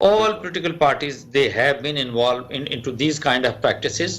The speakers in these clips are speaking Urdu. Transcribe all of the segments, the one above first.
all political parties they have been involved into these kind of practices,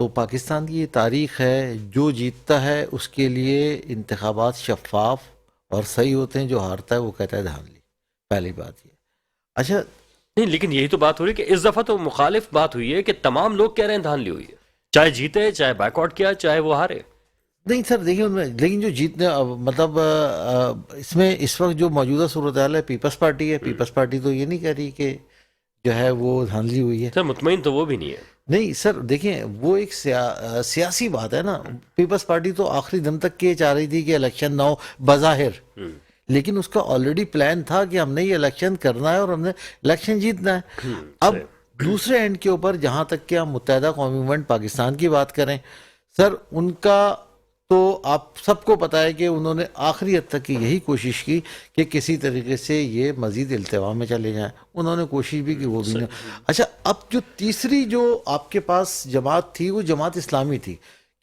تو پاکستان کی یہ تاریخ ہے، جو جیتتا ہے اس کے لیے انتخابات شفاف اور صحیح ہوتے ہیں، جو ہارتا ہے وہ کہتا ہے دھاندلی. پہلی بات یہ. اچھا نہیں، لیکن یہی تو بات ہو رہی ہے کہ اس دفعہ تو مخالف بات ہوئی ہے کہ تمام لوگ کہہ رہے ہیں دھاندلی ہوئی ہے، چاہے جیتے، چاہے بیک آؤٹ کیا، چاہے وہ ہارے. نہیں سر، دیکھیں ان میں لیکن جو جیتنے مطلب اس میں اس وقت جو موجودہ صورتحال ہے، پیپلز پارٹی ہے. پیپلز پارٹی تو یہ نہیں کہہ رہی کہ جو ہے وہ دھاندلی ہوئی ہے. سر مطمئن تو وہ بھی نہیں ہے. نہیں سر، دیکھیں وہ ایک سیاسی بات ہے نا. پیپلز پارٹی تو آخری دم تک یہ چاہ رہی تھی کہ الیکشن نہ ہو بظاہر، لیکن اس کا آلریڈی پلان تھا کہ ہم نے یہ الیکشن کرنا ہے اور ہم نے الیکشن جیتنا ہے. اب دوسرے اینڈ کے اوپر جہاں تک کہ ہم متحدہ قومی موومنٹ پاکستان کی بات کریں سر، ان کا تو آپ سب کو پتا ہے کہ انہوں نے آخری حد تک یہی کوشش کی کہ کسی طریقے سے یہ مزید التوا میں چلے جائیں. انہوں نے کوشش بھی کی، وہ بھی نہیں. اچھا، اب جو تیسری جو آپ کے پاس جماعت تھی وہ جماعت اسلامی تھی،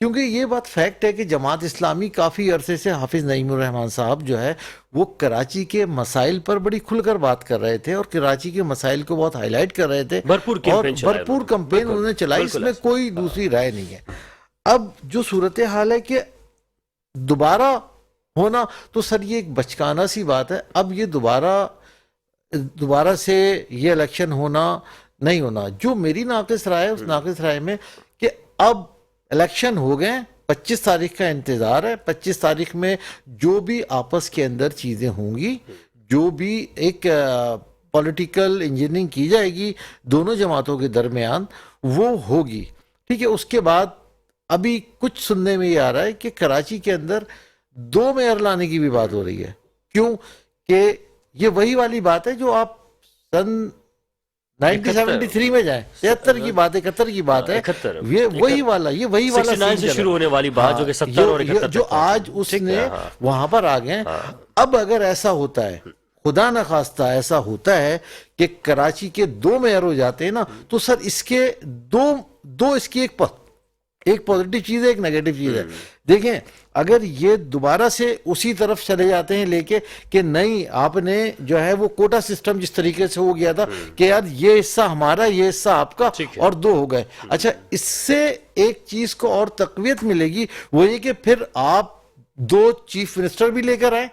کیونکہ یہ بات فیکٹ ہے کہ جماعت اسلامی کافی عرصے سے حافظ نعیم الرحمن صاحب جو ہے وہ کراچی کے مسائل پر بڑی کھل کر بات کر رہے تھے اور کراچی کے مسائل کو بہت ہائی لائٹ کر رہے تھے، بھرپور اور کیمپین چلایا بھرپور کمپین انہوں نے چلائی. اس میں کوئی دوسری رائے نہیں ہے. اب جو صورتحال ہے کہ دوبارہ ہونا، تو سر یہ ایک بچکانہ سی بات ہے. اب یہ دوبارہ سے یہ الیکشن ہونا نہیں ہونا. جو میری ناقص رائے ہے اس ناقص رائے میں کہ اب الیکشن ہو گئے، 25 تاریخ کا انتظار ہے. 25 تاریخ میں جو بھی آپس کے اندر چیزیں ہوں گی، جو بھی ایک پولیٹیکل انجینئرنگ کی جائے گی دونوں جماعتوں کے درمیان، وہ ہوگی. ٹھیک ہے. اس کے بعد ابھی کچھ سننے میں یہ آ رہا ہے کہ کراچی کے اندر 2 میئر لانے کی بھی بات ہو رہی ہے. کیوں کہ یہ وہی والی بات ہے جو آپ سن 1973 میں جائیں، 73 کی بات ہے، 71 کی بات ہے. یہ وہی والا 69 سے شروع ہونے والی بات جو کہ 70 اور 71 جو آج اس نے وہاں پر آ گئے. اب اگر ایسا ہوتا ہے، خدا نخواستہ ایسا ہوتا ہے کہ کراچی کے 2 میئر ہو جاتے ہیں نا، تو سر اس کے دو اس کی ایک پازیٹیو چیز ہے، ایک نیگیٹو چیز ہے. دیکھیں اگر یہ دوبارہ سے اسی طرف چلے جاتے ہیں لے کے کہ نہیں، آپ نے جو ہے وہ کوٹا سسٹم جس طریقے سے ہو گیا تھا کہ یار یہ حصہ ہمارا، یہ حصہ آپ کا، اور 2 ہو گئے. اچھا، اس سے ایک چیز کو اور تقویت ملے گی، وہ یہ کہ پھر آپ 2 چیف منسٹر بھی لے کر آئیں.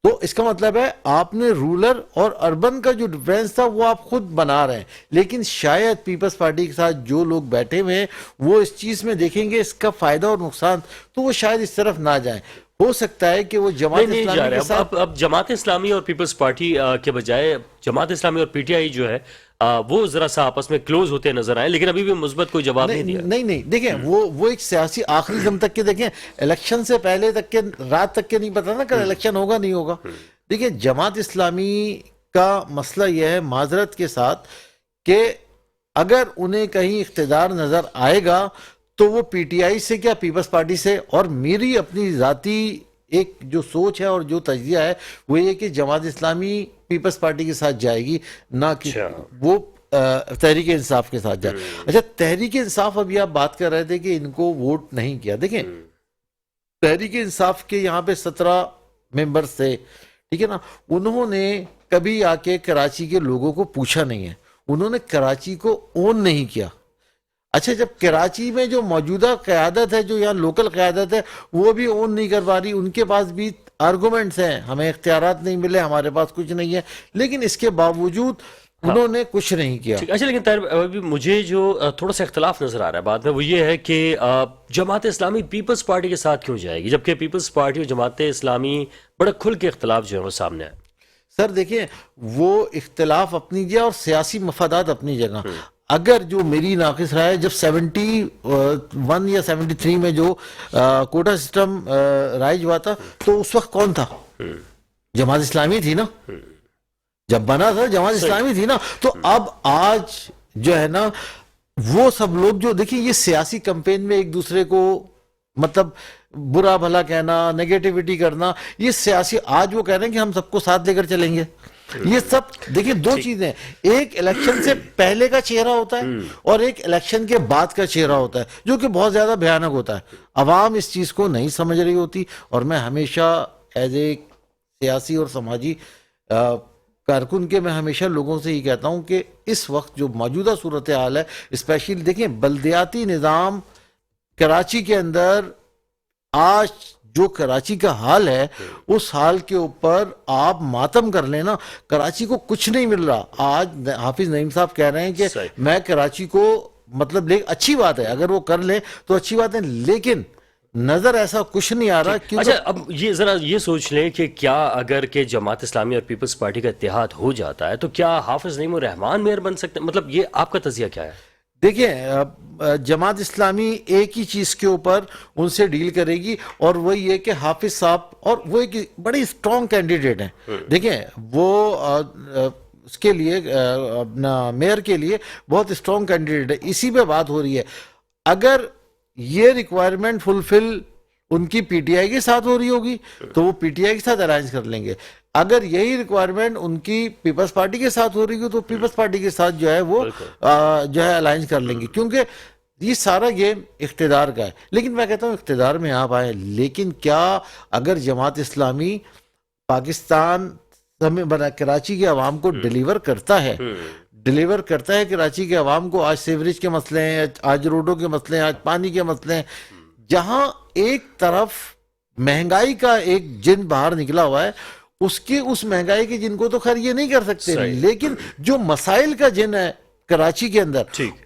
تو اس کا مطلب ہے آپ نے رولر اور اربن کا جو ڈیفرنس تھا وہ آپ خود بنا رہے ہیں. لیکن شاید پیپلز پارٹی کے ساتھ جو لوگ بیٹھے ہوئے ہیں وہ اس چیز میں دیکھیں گے اس کا فائدہ اور نقصان، تو وہ شاید اس طرف نہ جائیں. ہو سکتا ہے کہ وہ جماعت اسلامی کے ساتھ اب جماعت اسلامی اور پیپلز پارٹی کے بجائے جماعت اسلامی اور پی ٹی آئی جو ہے وہ ذرا سا آپس میں کلوز ہوتے نظر آئے، لیکن ابھی بھی مثبت کوئی جواب نہیں دیا. نہیں دیکھیں وہ ایک سیاسی آخری دم تک کے، دیکھیں الیکشن سے پہلے تک کے رات تک کے نہیں پتا نا کہ الیکشن ہوگا نہیں ہوگا. دیکھیں جماعت اسلامی کا مسئلہ یہ ہے معذرت کے ساتھ کہ اگر انہیں کہیں اقتدار نظر آئے گا تو وہ پی ٹی آئی سے کیا پیپلز پارٹی سے، اور میری اپنی ذاتی ایک جو سوچ ہے اور جو تجزیہ ہے وہ یہ کہ جماعت اسلامی پیپلز پارٹی کے ساتھ جائے گی، نہ کہ وہ تحریک انصاف کے ساتھ جائے. اچھا، تحریک انصاف ابھی آپ بات کر رہے تھے کہ ان کو ووٹ نہیں کیا. دیکھیں تحریک انصاف کے یہاں پہ 17 ممبرز تھے، ٹھیک ہے نا. انہوں نے کبھی آ کے کراچی کے لوگوں کو پوچھا نہیں ہے، انہوں نے کراچی کو اون نہیں کیا. اچھا، جب کراچی میں جو موجودہ قیادت ہے، جو یہاں لوکل قیادت ہے، وہ بھی اون نہیں کر پا رہی، ان کے پاس بھی آرگومنٹس ہیں، ہمیں اختیارات نہیں ملے، ہمارے پاس کچھ نہیں ہے، لیکن اس کے باوجود انہوں نے کچھ نہیں کیا. اچھا، لیکن طاہر مجھے جو تھوڑا سا اختلاف نظر آ رہا ہے بات میں وہ یہ ہے کہ جماعت اسلامی پیپلز پارٹی کے ساتھ کیوں جائے گی جبکہ پیپلز پارٹی اور جماعت اسلامی بڑا کھل کے اختلاف جو ہے وہ سامنے آئے. سر دیکھیں وہ اختلاف اپنی جگہ اور سیاسی مفادات اپنی جگہ. اگر جو میری ناقص رائے، جب 71 یا 73 میں جو کوٹا سسٹم رائج ہوا تھا تو اس وقت کون تھا؟ جماعت اسلامی تھی نا. جب بنا تھا جماعت اسلامی تھی نا. تو اب آج جو ہے نا وہ سب لوگ جو دیکھیں یہ سیاسی کمپین میں ایک دوسرے کو مطلب برا بھلا کہنا، نیگیٹیوٹی کرنا، یہ سیاسی، آج وہ کہہ رہے ہیں کہ ہم سب کو ساتھ لے کر چلیں گے. یہ سب دیکھیں 2 چیزیں، ایک الیکشن سے پہلے کا چہرہ ہوتا ہے اور ایک الیکشن کے بعد کا چہرہ ہوتا ہے جو کہ بہت زیادہ بھیانک ہوتا ہے. عوام اس چیز کو نہیں سمجھ رہی ہوتی، اور میں ہمیشہ ایز اے سیاسی اور سماجی کارکن کے میں ہمیشہ لوگوں سے یہ کہتا ہوں کہ اس وقت جو موجودہ صورتحال ہے، اسپیشلی دیکھیں بلدیاتی نظام کراچی کے اندر آج جو کراچی کا حال ہے اس حال کے اوپر آپ ماتم کر لینا. کراچی کو کچھ نہیں مل رہا. آج حافظ نعیم صاحب کہہ رہے ہیں کہ صحیح. میں کراچی کو مطلب اچھی بات ہے اگر وہ کر لیں تو اچھی بات ہے, لیکن نظر ایسا کچھ نہیں آ رہا. کیونکہ اچھا اب یہ ذرا یہ سوچ لیں کہ کیا اگر کہ جماعت اسلامی اور پیپلز پارٹی کا اتحاد ہو جاتا ہے تو کیا حافظ نعیم الرحمان میئر بن سکتے ہیں؟ مطلب یہ آپ کا تجزیہ کیا ہے؟ دیکھیں جماعت اسلامی ایک ہی چیز کے اوپر ان سے ڈیل کرے گی اور وہ یہ کہ حافظ صاحب, اور وہ ایک بڑی اسٹرانگ کینڈیڈیٹ ہیں. دیکھیں وہ اس کے لیے اپنا میئر کے لیے بہت اسٹرانگ کینڈیڈیٹ ہے. اسی پہ بات ہو رہی ہے. اگر یہ ریکوائرمنٹ فلفل ان کی پی ٹی آئی کے ساتھ ہو رہی ہوگی تو وہ پی ٹی آئی کے ساتھ الائنس کر لیں گے. اگر یہی ریکوائرمنٹ ان کی پیپلز پارٹی کے ساتھ ہو رہی ہے تو پیپلز پارٹی کے ساتھ جو ہے وہ جو ہے الائنس کر لیں گے, کیونکہ یہ سارا گیم اقتدار کا ہے. لیکن میں کہتا ہوں اقتدار میں آپ آئیں, لیکن کیا اگر جماعت اسلامی پاکستان کراچی کے عوام کو ڈیلیور کرتا ہے کراچی کے عوام کو, آج سیوریج کے مسئلے ہیں, آج روڈوں کے مسئلے ہیں, آج پانی کے مسئلے ہیں, جہاں ایک طرف مہنگائی کا ایک جن باہر نکلا ہوا ہے, اس مہنگائی کے جن کو تو خیر یہ نہیں کر سکتے, لیکن جو مسائل کا جن ہے کراچی کے اندر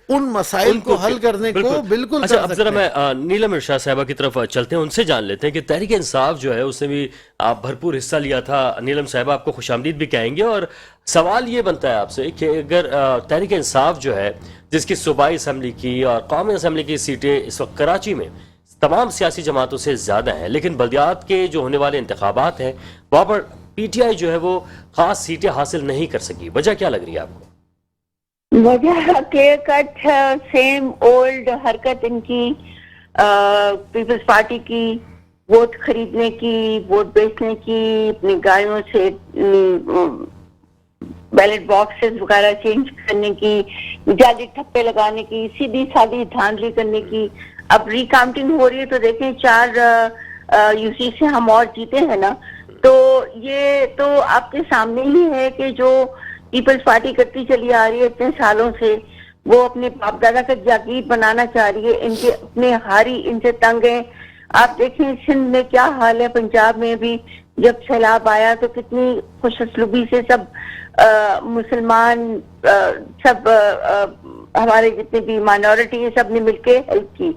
ان مسائل کو حل کرنے کو بالکل. اچھا اب ذرا میں نیلم ارشاد صاحبہ کی طرف چلتے ہیں, ان سے جان لیتے ہیں کہ تحریک انصاف جو ہے اس نے بھی آپ بھرپور حصہ لیا تھا. نیلم صاحبہ آپ کو خوش آمدید بھی کہیں گے, اور سوال یہ بنتا ہے آپ سے کہ اگر تحریک انصاف جو ہے جس کی صوبائی اسمبلی کی اور قومی اسمبلی کی سیٹیں اس وقت کراچی میں تمام سیاسی جماعتوں سے زیادہ ہیں, لیکن بلدیات کے جو ہونے والے انتخابات ہیں وہاں پر پی ٹی آئی جو ہے وہ خاص سیٹیں حاصل نہیں کر سکی, وجہ کیا لگ رہی ہے آپ کو؟ وجہ کلیئر کٹ سیم اولڈ حرکت ان کی پیپلز پارٹی کی, ووٹ خریدنے کی, ووٹ بیچنے کی, اپنی گاڑیوں سے بیلٹ باکسز وغیرہ چینج کرنے کی, جعلی ٹھپے لگانے کی, سیدھی سادھی دھاندلی کرنے کی. اب ری کاؤنٹنگ ہو رہی ہے تو دیکھیں 4 یو سی سے ہم اور جیتے ہیں نا, تو یہ تو آپ کے سامنے ہی ہے کہ جو پیپلز پارٹی کرتی چلی آ رہی ہے اتنے سالوں سے, وہ اپنے باپ دادا کا جاگیر بنانا چاہ رہی ہے. ان کے اپنے ہاری ان سے تنگ ہیں. آپ دیکھیں سندھ میں کیا حال ہے, پنجاب میں بھی جب سیلاب آیا تو کتنی خوش اسلوبی سے سب مسلمان سب ہمارے جتنے بھی مائنورٹی ہیں سب نے مل کے ہیلپ کی.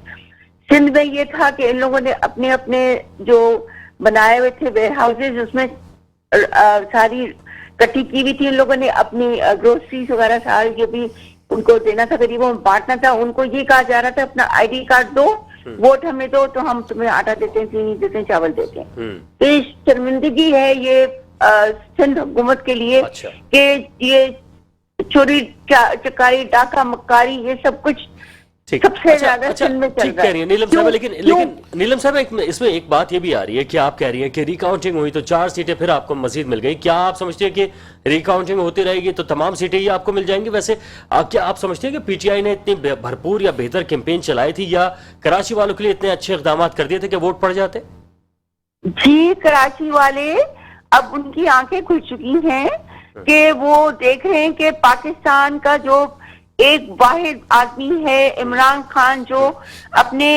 سندھ میں یہ تھا کہ ان لوگوں نے اپنے اپنے جو بنائے ہوئے تھے ویئر ہاؤسز اس میں ساری کٹھی کی ہوئی تھی, ان لوگوں نے اپنی گروسریز وغیرہ ساری جو بھی ان کو دینا تھا غریبوں میں بانٹنا تھا, ان کو یہ کہا جا رہا تھا اپنا آئی ڈی کارڈ دو, ووٹ ہمیں دو تو ہم تمہیں آٹا دیتے ہیں, چینی دیتے ہیں, چاول دیتے ہیں. تو یہ شرمندگی ہے یہ سندھ حکومت کے لیے کہ یہ چوری چکاری ڈاکہ مکاری یہ سب کچھ سب سے زیادہ سندھ میں چل رہا ہے. نیلم صاحب لیکن نیلم صاحب اس میں ایک بات یہ بھی آ رہی ہے کہ آپ کہہ رہی ہیں کہ ری کاؤنٹنگ ہوئی تو 4 سیٹیں پھر آپ کو مزید مل گئی. کیا آپ سمجھتے ہیں کہ ری کاؤنٹنگ ہوتی رہے گی تو تمام سیٹیں ہی آپ کو مل جائیں گی؟ ویسے کیا آپ سمجھتے ہیں کہ پی ٹی آئی نے اتنی بھرپور یا بہتر کیمپین چلائی تھی یا کراچی والوں کے لیے اتنے اچھے اقدامات کر دیے تھے کہ ووٹ پڑ جاتے؟ جی کراچی والے اب ان کی آنکھیں کھل چکی ہیں کہ وہ دیکھ رہے ہیں کہ پاکستان کا جو ایک واحد آدمی ہے عمران خان, جو اپنے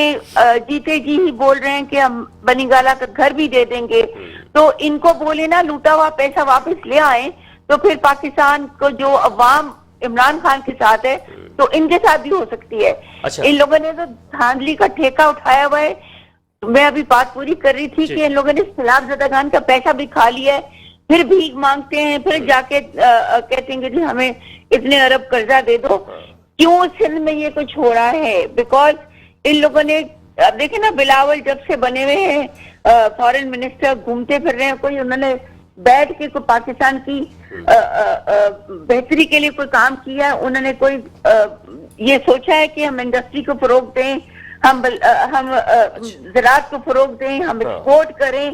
جیتے جی ہی بول رہے ہیں کہ ہم بنی گالا کا گھر بھی دے دیں گے, تو ان کو بولے نا لوٹا ہوا پیسہ واپس لے آئیں, تو پھر پاکستان کو جو عوام عمران خان کے ساتھ ہے تو ان کے ساتھ بھی ہو سکتی ہے. ان لوگوں نے تو دھاندلی کا ٹھیکہ اٹھایا ہوا ہے. میں ابھی بات پوری کر رہی تھی کہ ان لوگوں نے سیلاب زدگان کا پیسہ بھی کھا لیا ہے, پھر بھیک مانگتے ہیں, پھر جا کے کہتے ہیں کہ جی ہمیں اتنے ارب قرضہ دے دو. کیوں سندھ میں یہ کچھ ہو رہا ہے؟ بیکاز ان لوگوں نے اب دیکھیں نا بلاول جب سے بنے ہوئے ہیں فارن منسٹر گھومتے پھر رہے ہیں, کوئی انہوں نے بیٹھ کے کوئی پاکستان کی بہتری کے لیے کوئی کام کیا ہے؟ انہوں نے کوئی یہ سوچا ہے کہ ہم انڈسٹری کو فروغ دیں, ہم زراعت کو فروغ دیں, ہم ایکسپورٹ کریں,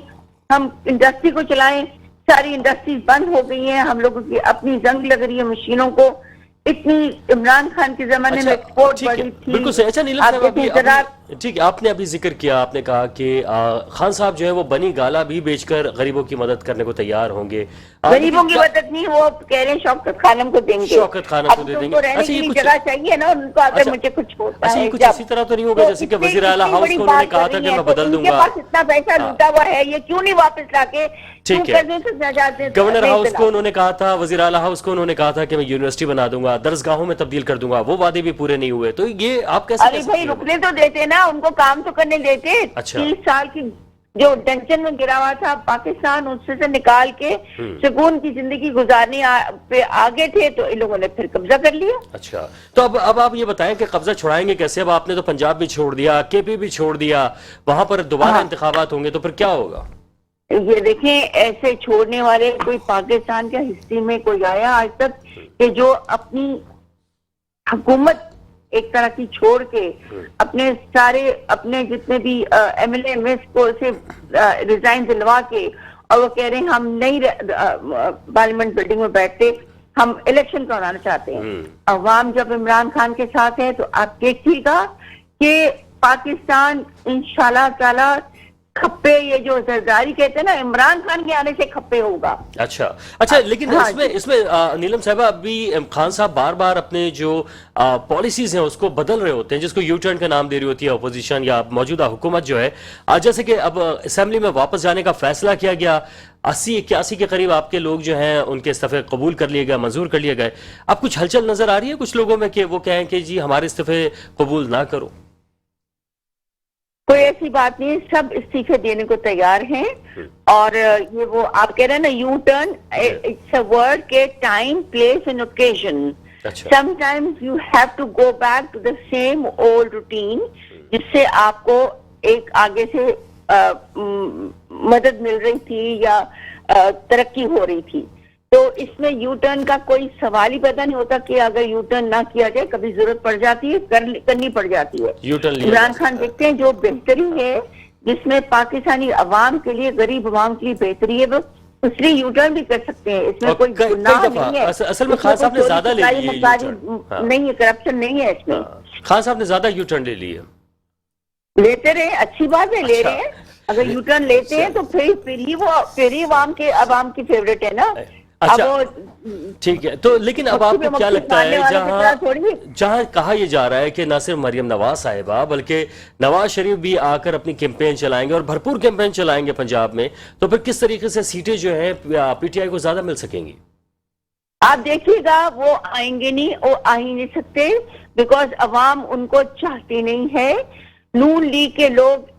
ہم انڈسٹری کو چلائیں؟ ساری انڈسٹریز بند ہو گئی ہیں, ہم لوگوں کی اپنی زنگ لگ رہی ہے مشینوں کو. اتنی عمران خان کے زمانے میں ایکسپورٹ بڑی تھی. بالکل صحیح. اچھا نیلم صاحب ٹھیک ہے، آپ نے ابھی ذکر کیا، آپ نے کہا کہ خان صاحب جو ہے وہ بنی گالا بھی بیچ کر غریبوں کی مدد کرنے کو تیار ہوں گے. غریبوں کی مدد نہیں، وہ کہہ رہے ہیں شوکت خانم کو دیں گے. شوکت خانم کو دے دیں گے. اب رہنے کے لیے جگہ چاہیے نا ان کو، اگر مجھے کچھ ہوتا اچھا ہے. یہ کچھ اسی طرح تو نہیں ہوگا جیسے کہ وزیر اعلیٰ ہاؤس کو انہوں نے کہا تھا کہ میں بدل دوں گا. ان کے پاس اتنا پیسہ لوٹا ہوا ہے، یہ کیوں نہیں واپس لا کے ٹھیک ہے. گورنر ہاؤس کو انہوں نے کہا تھا، وزیر اعلیٰ ہاؤس کو انہوں نے کہا تھا کہ میں یونیورسٹی بنا دوں گا، درسگاہوں میں تبدیل کر دوں گا، وہ وعدے بھی پورے نہیں ہوئے. تو یہ آپ کیسے؟ ارے بھائی رکنے تو دیتے نا، ان کو کام تو کرنے دیتے. 30 سال کی جو ٹینشن میں گرا ہوا تھا پاکستان، اس سے نکال کے سکون کی زندگی گزارنے پہ آگے تھے، تو ان لوگوں نے پھر قبضہ کر لیا. اچھا تو اب آپ یہ بتائیں کہ قبضہ چھڑائیں گے کیسے؟ اب آپ نے تو پنجاب بھی چھوڑ دیا، کے پی بھی چھوڑ دیا، وہاں پر دوبارہ انتخابات ہوں گے تو پھر کیا ہوگا؟ یہ دیکھیں، ایسے چھوڑنے والے کوئی پاکستان کے ہسٹری میں کوئی آیا آج تک کہ جو اپنی حکومت ایک طرح کی چھوڑ کے اپنے جتنے بھی M L A M S کو سے ریزائن دلوا کے، اور وہ کہہ رہے ہیں ہم نہیں پارلیمنٹ بلڈنگ میں بیٹھتے، ہم الیکشن کرانا چاہتے ہیں. عوام جب عمران خان کے ساتھ ہے تو آپ دیکھیے گا کہ پاکستان انشاءاللہ تعالی کھپے، یہ جو زرداری کہتے ہیں نا، عمران خان کے آنے سے کھپے ہوگا. اچھا لیکن اس میں نیلم صاحبہ ابھی خان صاحب بار بار اپنے جو پالیسیز ہیں اس کو بدل رہے ہوتے ہیں، جس کو یو ٹرن کا نام دے رہی ہوتی ہے اپوزیشن یا موجودہ حکومت جو ہے. جیسے کہ اب اسمبلی میں واپس جانے کا فیصلہ کیا گیا، 80-81 کے قریب آپ کے لوگ جو ہیں ان کے استعفے قبول کر لیے گئے، منظور کر لیے گئے. اب کچھ ہلچل نظر آ رہی ہے کچھ لوگوں میں کہ وہ کہیں کہ جی ہمارے استعفے قبول نہ کرو؟ کوئی ایسی بات نہیں، سب استعفے دینے کو تیار ہیں. اور یہ وہ آپ کہہ رہے ہیں نا U turn, it's a word کے time, place and occasion. Sometimes you have to go back to the same old routine, جس سے آپ کو ایک آگے سے مدد مل رہی تھی یا ترقی ہو رہی تھی. تو اس میں یو ٹرن کا کوئی سوال ہی پیدا نہیں ہوتا کہ اگر یو ٹرن نہ کیا جائے کبھی ضرورت پڑ جاتی ہے، کرنی پڑ جاتی ہے. عمران خان دیکھتے ہیں جو بہتری ہے جس میں پاکستانی عوام کے لیے، غریب عوام کے لیے بہتری ہے، وہ اس لیے یو ٹرن بھی کر سکتے ہیں. اس میں کوئی گناہ نہیں ہے. اصل میں خان صاحب نے زیادہ لے لی ہے، نہیں ہے، کرپشن نہیں ہے اس میں. خان صاحب نے زیادہ یو ٹرن لے لی ہے. لیتے رہے، اچھی بات ہے، لے رہے ہیں. اگر یو ٹرن لیتے ہیں تو پھر ہی عوام کی فیوریٹ ہے نا. اچھا ٹھیک ہے. تو لیکن اب آپ کو کیا لگتا ہے، جہاں کہا یہ جا رہا ہے کہ نہ صرف مریم نواز صاحبہ بلکہ نواز شریف بھی آ کر اپنی کیمپین چلائیں گے اور بھرپور کیمپین چلائیں گے پنجاب میں، تو پھر کس طریقے سے سیٹیں جو ہیں پی ٹی آئی کو زیادہ مل سکیں گی؟ آپ دیکھیے گا وہ آئیں گے نہیں، وہ آ ہی نہیں سکتے، بیکاز عوام ان کو چاہتی نہیں ہے. نون لیگ کے لوگ،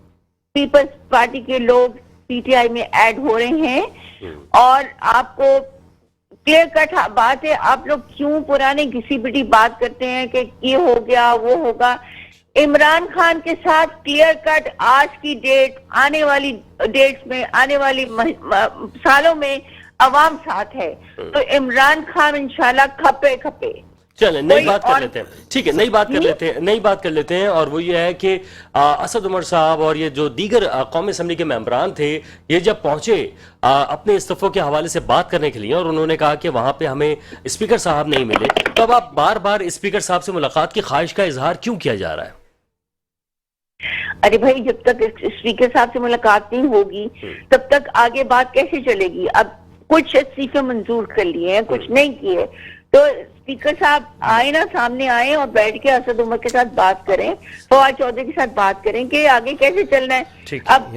پیپلز پارٹی کے لوگ پی ٹی آئی میں ایڈ ہو رہے ہیں. اور آپ کو کلیئر کٹ بات ہے، آپ لوگ کیوں پرانے گھسی پٹی بات کرتے ہیں کہ یہ ہو گیا وہ ہوگا. عمران خان کے ساتھ کلیئر کٹ آج کی ڈیٹ، آنے والی ڈیٹس میں، آنے والی سالوں میں عوام ساتھ ہے. تو عمران خان انشاءاللہ کھپے. چلیں نئی بات کر لیتے ہیں. ٹھیک ہے، نئی بات کر لیتے ہیں اور وہ یہ ہے کہ اسد عمر صاحب اور یہ جو دیگر قومی اسمبلی کے ممبران تھے، یہ جب پہنچے اپنے استعفوں کے حوالے سے بات کرنے کے لیے اور انہوں نے کہا کہ وہاں پہ ہمیں اسپیکر صاحب نہیں ملے، تو اب آپ بار بار اسپیکر صاحب سے ملاقات کی خواہش کا اظہار کیوں کیا جا رہا ہے؟ ارے بھائی، جب تک اسپیکر صاحب سے ملاقات نہیں ہوگی تب تک آگے بات کیسے چلے گی؟ اب کچھ استعفے منظور کر لیے ہیں، کچھ نہیں کیے، تو اسپیکر صاحب آئے نا، سامنے آئے اور بیٹھ کے اسد عمر کے ساتھ بات کریں، فواد چودھری کے ساتھ بات کریں کہ آگے کیسے چلنا ہے. اب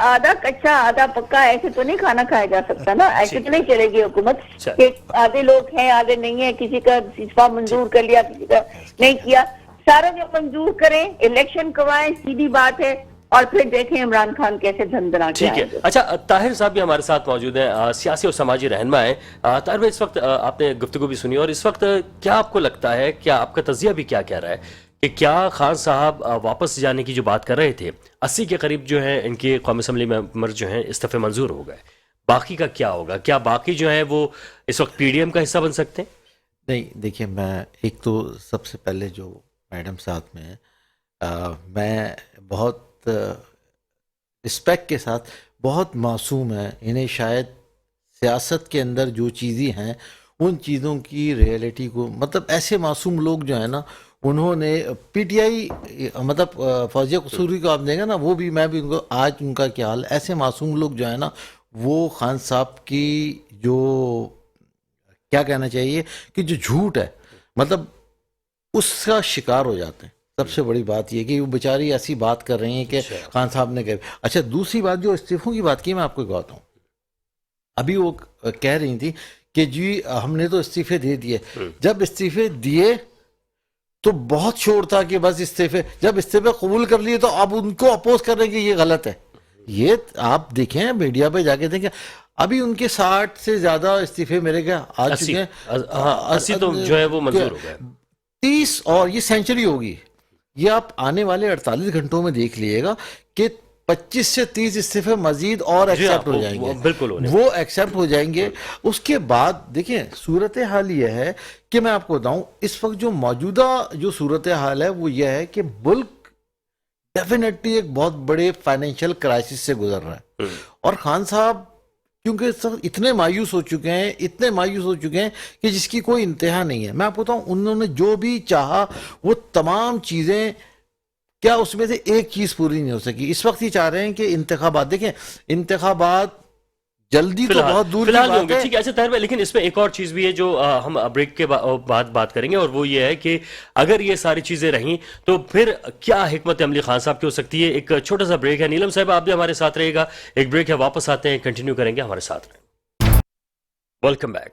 آدھا کچا آدھا پکا ایسے تو نہیں کھانا کھایا جا سکتا نا، ایسے تو نہیں چلے گی حکومت کہ آدھے لوگ ہیں آدھے نہیں ہیں، کسی کا استعفا منظور کر لیا کسی کا نہیں کیا. سارا جو منظور کریں، الیکشن کروائیں، سیدھی بات ہے، اور پھر دیکھیں عمران خان کیسے دھندنا کے آئیں گے. اچھا طاہر صاحب بھی ہمارے ساتھ موجود ہیں، سیاسی اور سماجی رہنما ہیں. طاہر بھائی، اس وقت آپ نے گفتگو بھی سنی اور اس وقت کیا آپ کو لگتا ہے، کیا آپ کا تجزیہ بھی کیا کہہ رہا ہے کہ کیا خان صاحب واپس جانے کی جو بات کر رہے تھے، 80 کے قریب جو ہیں ان کے قومی اسمبلی ممبر جو ہیں استعفے منظور ہو گئے، باقی کا کیا ہوگا؟ کیا باقی جو ہیں وہ اس وقت پی ڈی ایم کا حصہ بن سکتے ہیں؟ نہیں، دیکھیں، میں ایک تو سب سے پہلے جو میڈم ساتھ میں میں بہت رسپیکٹ کے ساتھ، بہت معصوم ہیں، انہیں شاید سیاست کے اندر جو چیزیں ہیں ان چیزوں کی ریئلٹی کو، مطلب ایسے معصوم لوگ جو ہیں نا انہوں نے پی ٹی آئی مطلب فوزیہ قصوری کو آپ دیں گے نا، وہ بھی میں بھی ان کو آج ان کا کیا حال، ایسے معصوم لوگ جو ہے نا وہ خان صاحب کی جو کیا کہنا چاہیے کہ جو جھوٹ ہے مطلب اس کا شکار ہو جاتے ہیں. سب سے بڑی بات یہ کہ وہ بیچاری ایسی بات کر رہی ہیں کہ خان صاحب نے کہا. اچھا دوسری بات جو استعفوں کی بات کی میں آپ کو کہتا ہوں، ابھی وہ کہہ رہی تھی کہ جی ہم نے تو استعفے دے دیے. جب استعفے دیے تو بہت شور تھا کہ بس استعفے، جب استعفے قبول کر لیے تو اب ان کو اپوز کر رہے ہیں کہ یہ غلط ہے. یہ آپ دیکھیں میڈیا پہ جا کے دیکھیں، ابھی ان کے 60 سے زیادہ استعفے میرے کیا آ چکے ہیں. 80 تو جو ہے وہ منظور ہو گئے، 30 اور یہ سینچری ہوگی. یہ آپ آنے والے 48 گھنٹوں میں دیکھ لیے گا کہ 25 سے 30 استعفے مزید اور ایکسیپٹ ہو جائیں گے. بالکل وہ ایکسیپٹ ہو جائیں گے. اس کے بعد دیکھیں صورتحال یہ ہے کہ میں آپ کو بتاؤں اس وقت جو موجودہ جو صورتحال ہے وہ یہ ہے کہ ملک ڈیفینیٹلی ایک بہت بڑے فائنینشیل کرائسس سے گزر رہا ہے. اور خان صاحب کیونکہ اس وقت اتنے مایوس ہو چکے ہیں کہ جس کی کوئی انتہا نہیں ہے. میں آپ کو بتاؤں انہوں نے جو بھی چاہا وہ تمام چیزیں، کیا اس میں سے ایک چیز پوری نہیں ہو سکی. اس وقت ہی چاہ رہے ہیں کہ انتخابات، دیکھیں انتخابات جلدی تو بہت دور کی بات ہے. ٹھیک ہے. ایسے طاہر بھائی لیکن اس میں ایک اور چیز بھی ہے جو ہم بریک کے بعد بات کریں گے، اور وہ یہ ہے کہ اگر یہ ساری چیزیں رہیں تو پھر کیا حکمت عملی خان صاحب کی ہو سکتی ہے. ایک چھوٹا سا بریک ہے. نیلم صاحب آپ بھی ہمارے ساتھ رہے گا، ایک بریک ہے، واپس آتے ہیں، کنٹینیو کریں گے، ہمارے ساتھ رہیں. Welcome back.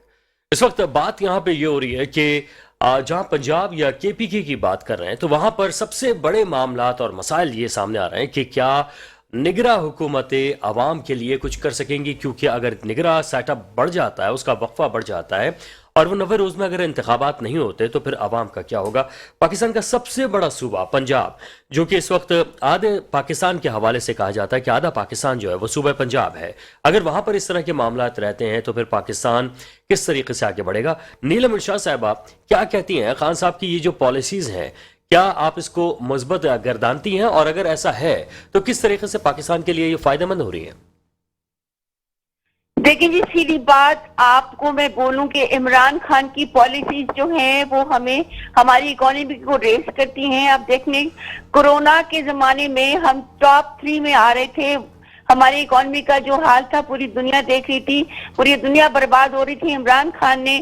اس وقت بات یہاں پہ یہ ہو رہی ہے کہ جہاں پنجاب یا کے پی کے کی بات کر رہے ہیں تو وہاں پر سب سے بڑے معاملات اور مسائل یہ سامنے آ رہے ہیں کہ کیا نگراں حکومتیں عوام کے لیے کچھ کر سکیں گی. کیونکہ اگر نگراں سیٹ اپ بڑھ جاتا ہے، اس کا وقفہ بڑھ جاتا ہے، اور وہ 90 روز میں اگر انتخابات نہیں ہوتے تو پھر عوام کا کیا ہوگا. پاکستان کا سب سے بڑا صوبہ پنجاب، جو کہ اس وقت آدھے پاکستان کے حوالے سے کہا جاتا ہے کہ آدھا پاکستان جو ہے وہ صوبہ پنجاب ہے، اگر وہاں پر اس طرح کے معاملات رہتے ہیں تو پھر پاکستان کس طریقے سے آگے بڑھے گا. نیلم ارشاد صاحبہ کیا کہتی ہیں خان صاحب کی یہ جو پالیسیز ہیں، کیا آپ اس کو مثبت گردانتی ہیں، اور اگر ایسا ہے تو کس طریقے سے پاکستان کے لیے یہ فائدہ مند ہو رہی ہے؟ دیکھیں جی سیدھی بات آپ کو میں بولوں کہ عمران خان کی پالیسیز جو ہیں وہ ہمیں ہماری اکانومی کو ریس کرتی ہیں. اب دیکھنے کورونا کے زمانے میں ہم ٹاپ 3 میں آ رہے تھے. ہماری اکانومی کا جو حال تھا پوری دنیا دیکھ رہی تھی، پوری دنیا برباد ہو رہی تھی. عمران خان نے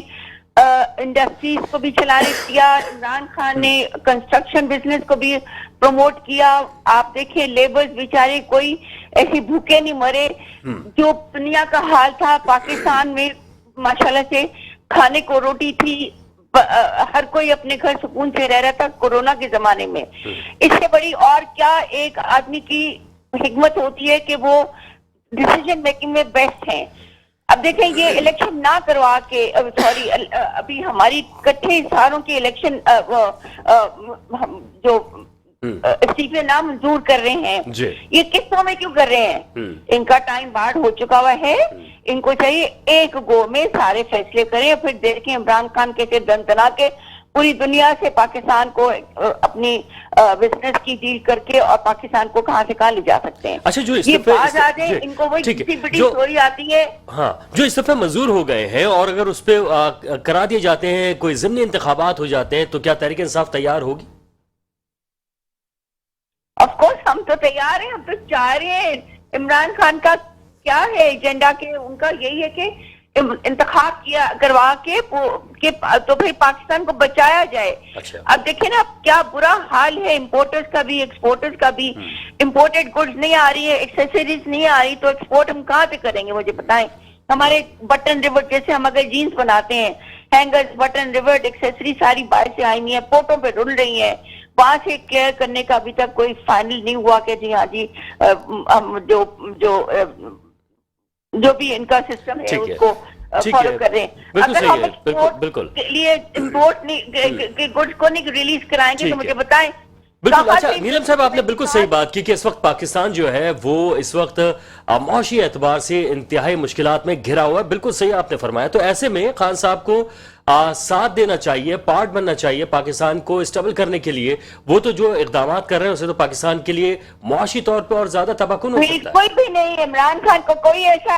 انڈسٹریز کو بھی چلانے دیا، عمران خان نے کنسٹرکشن بزنس کو بھی پروموٹ کیا. آپ دیکھیں لیبرز بیچارے کوئی ایسے بھوکے نہیں مرے. جو دنیا کا حال تھا پاکستان میں ماشاءاللہ سے کھانے کو روٹی تھی، ہر کوئی اپنے گھر سکون سے رہ رہا تھا کورونا کے زمانے میں. اس سے بڑی اور کیا ایک آدمی کی حکمت ہوتی ہے کہ وہ ڈیسیجن میکنگ میں بیسٹ ہیں. اب دیکھیں یہ الیکشن نہ کروا کے ابھی ہماری کٹھے ساروں کے الیکشن جو استعفے نہ منظور کر رہے ہیں، یہ قسطوں میں کیوں کر رہے ہیں؟ ان کا ٹائم بارڈ ہو چکا ہوا ہے. ان کو چاہیے ایک گو میں سارے فیصلے کریں، پھر دیکھیں عمران خان کیسے دن تنا کے پوری دنیا سے پاکستان کو اپنی بزنس کی ڈیل کر کے اور پاکستان کو کہاں سے کہاں لے جا سکتے ہیں. اچھا جو یہ بات آ جائے ان کو وہی کسی بڑی سٹوری آتی ہے. ہاں جو استعفے منظور ہو گئے ہیں اور اگر اس پہ کرا دیے جاتے ہیں، کوئی ضمنی انتخابات ہو جاتے ہیں، تو کیا تحریک انصاف تیار ہوگی؟ آف کورس ہم تو تیار ہیں. ہم تو چاہ رہے ہیں. عمران خان کا کیا ہے ایجنڈا کہ ان کا یہی ہے کہ انتخاب کروا کے تو پھر پاکستان کو بچایا جائے. اب دیکھیں نا کیا برا حال ہے امپورٹرز کا بھی ایکسپورٹرز کا بھی. امپورٹڈ گڈز نہیں آ رہی ہے، ایکسیسریز نہیں آ رہی، تو ایکسپورٹ ہم کہاں سے کریں گے مجھے بتائیں. ہمارے بٹن ریورٹ جیسے ہم اگر جینز بناتے ہیں، ہینگرز بٹن ریورٹ ایکسیسری ساری باہر سے آئی ہیں، پورٹوں پہ رول رہی ہیں. وہاں سے کیئر کرنے کا ابھی تک کوئی فائنل نہیں ہوا کہ جی ہاں جی ہم جو بھی ان کا سسٹم ہے اس کو فالو کر رہے ہیں. اگر ہم ایکسپورٹ کے لیے امپورٹ کے گڈز کو نہیں ریلیز کرائیں گے تو مجھے بتائیں. بالکل. اچھا نیلم صاحب آپ نے بالکل صحیح بات کی کہ اس وقت پاکستان جو ہے وہ اس وقت معاشی اعتبار سے انتہائی مشکلات میں گھرا ہوا ہے. بالکل صحیح آپ نے فرمایا. تو ایسے میں خان صاحب کو ساتھ دینا چاہیے، پارٹ بننا چاہیے پاکستان کو اسٹیبل کرنے کے لیے. وہ تو جو اقدامات کر رہے ہیں اسے تو پاکستان کے لیے معاشی طور پہ اور زیادہ تباہ کن ہو سکتا ہے. کوئی بھی نہیں. عمران خان کو کوئی ایسا